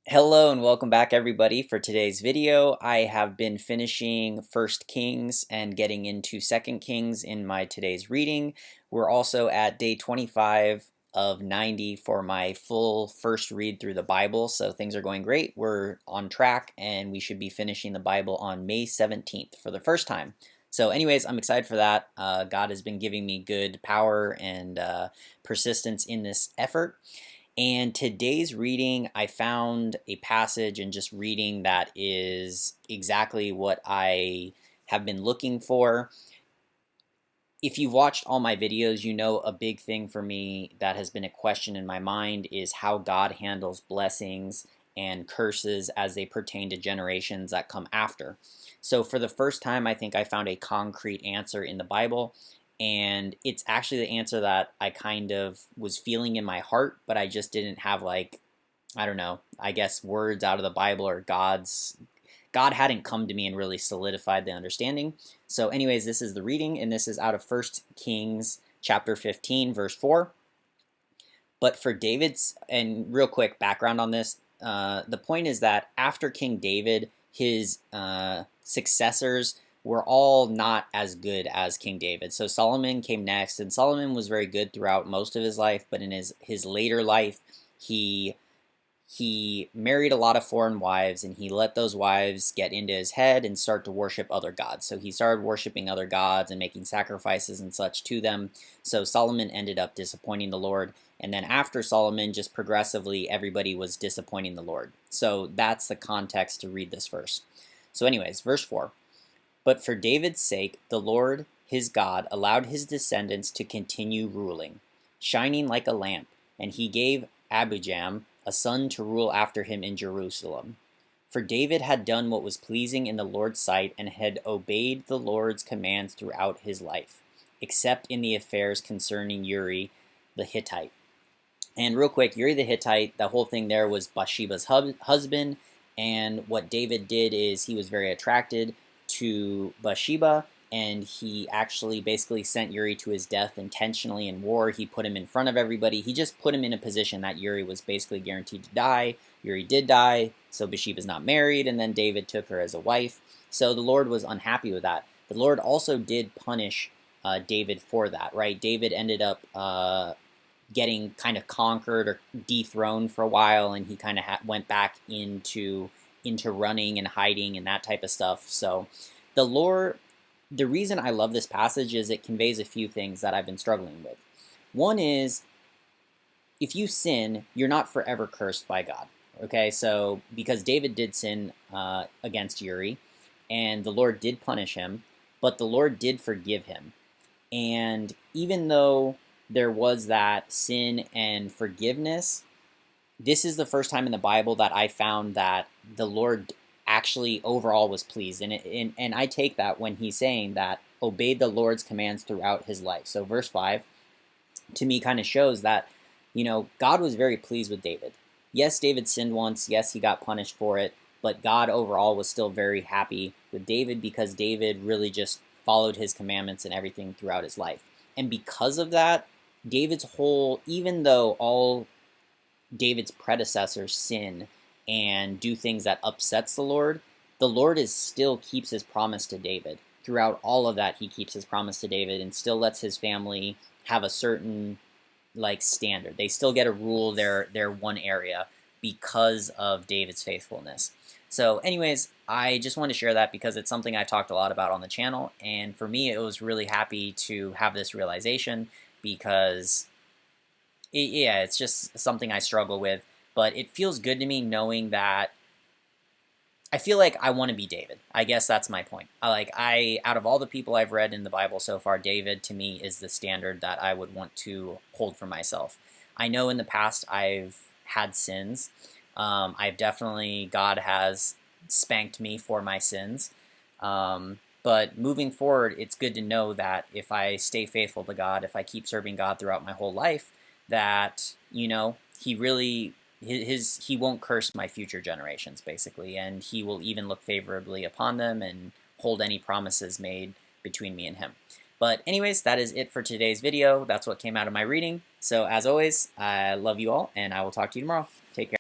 Hello and welcome back everybody. For today's video, I have been finishing First Kings and getting into Second Kings in my today's reading. We're also at day 25 of 90 for my full first read through the Bible, so things are going great. We're on track and we should be finishing the Bible on May 17th for the first time. So anyways, I'm excited for that. God has been giving me good power and persistence in this effort. And today's reading, I found a passage in just reading that is exactly what I have been looking for. If you've watched all my videos, you know a big thing for me that has been a question in my mind is how God handles blessings and curses as they pertain to generations that come after. So for the first time, I think I found a concrete answer in the Bible, and it's actually the answer that I kind of was feeling in my heart, but I just didn't have, like, I don't know, I guess words out of the Bible, or God hadn't come to me and really solidified the understanding. So anyways, this is the reading, and this is out of First Kings chapter 15, verse 4. But for David's, and real quick background on this, the point is that after King David, his successors were all not as good as King David. So Solomon came next, and Solomon was very good throughout most of his life, but in his later life, he married a lot of foreign wives, and he let those wives get into his head and start to worship other gods. So he started worshiping other gods and making sacrifices and such to them. So Solomon ended up disappointing the Lord. And then after Solomon, just progressively, everybody was disappointing the Lord. So that's the context to read this verse. So anyways, verse 4. But for David's sake, the Lord, his God, allowed his descendants to continue ruling, shining like a lamp, and he gave Abijam a son to rule after him in Jerusalem. For David had done what was pleasing in the Lord's sight and had obeyed the Lord's commands throughout his life, except in the affairs concerning Uri the Hittite. And real quick, Uri the Hittite, the whole thing there was Bathsheba's husband, and what David did is he was very attracted to Bathsheba, and he actually basically sent Uri to his death intentionally in war. He put him in front of everybody. He just put him in a position that Uri was basically guaranteed to die. Uri did die, so Bathsheba's not married, and then David took her as a wife. So the Lord was unhappy with that. The Lord also did punish David for that, right? David ended up getting kind of conquered or dethroned for a while, and he kind of went back into running and hiding and that type of stuff. So the reason I love this passage is it conveys a few things that I've been struggling with. One is, if you sin, you're not forever cursed by God. Okay, so because David did sin against Uri, and the Lord did punish him, but the Lord did forgive him. And even though there was that sin and forgiveness, this is the first time in the Bible that I found that the Lord actually overall was pleased. And I take that when he's saying that obeyed the Lord's commands throughout his life. So verse 5 to me kind of shows that, God was very pleased with David. Yes, David sinned once. Yes, he got punished for it. But God overall was still very happy with David because David really just followed his commandments and everything throughout his life. And because of that, even though all David's predecessors sin and do things that upsets the Lord is still keeps his promise to David. Throughout all of that, he keeps his promise to David and still lets his family have a certain standard. They still get to rule their one area because of David's faithfulness. So anyways, I just want to share that because it's something I talked a lot about on the channel, and for me it was really happy to have this realization because it's just something I struggle with, but it feels good to me knowing that I feel like I want to be David. I guess that's my point. Out of all the people I've read in the Bible so far, David to me is the standard that I would want to hold for myself. I know in the past I've had sins. God has spanked me for my sins. But moving forward, it's good to know that if I stay faithful to God, if I keep serving God throughout my whole life, that, he really, he won't curse my future generations, basically, and he will even look favorably upon them and hold any promises made between me and him. But anyways, that is it for today's video. That's what came out of my reading. So as always, I love you all, and I will talk to you tomorrow. Take care.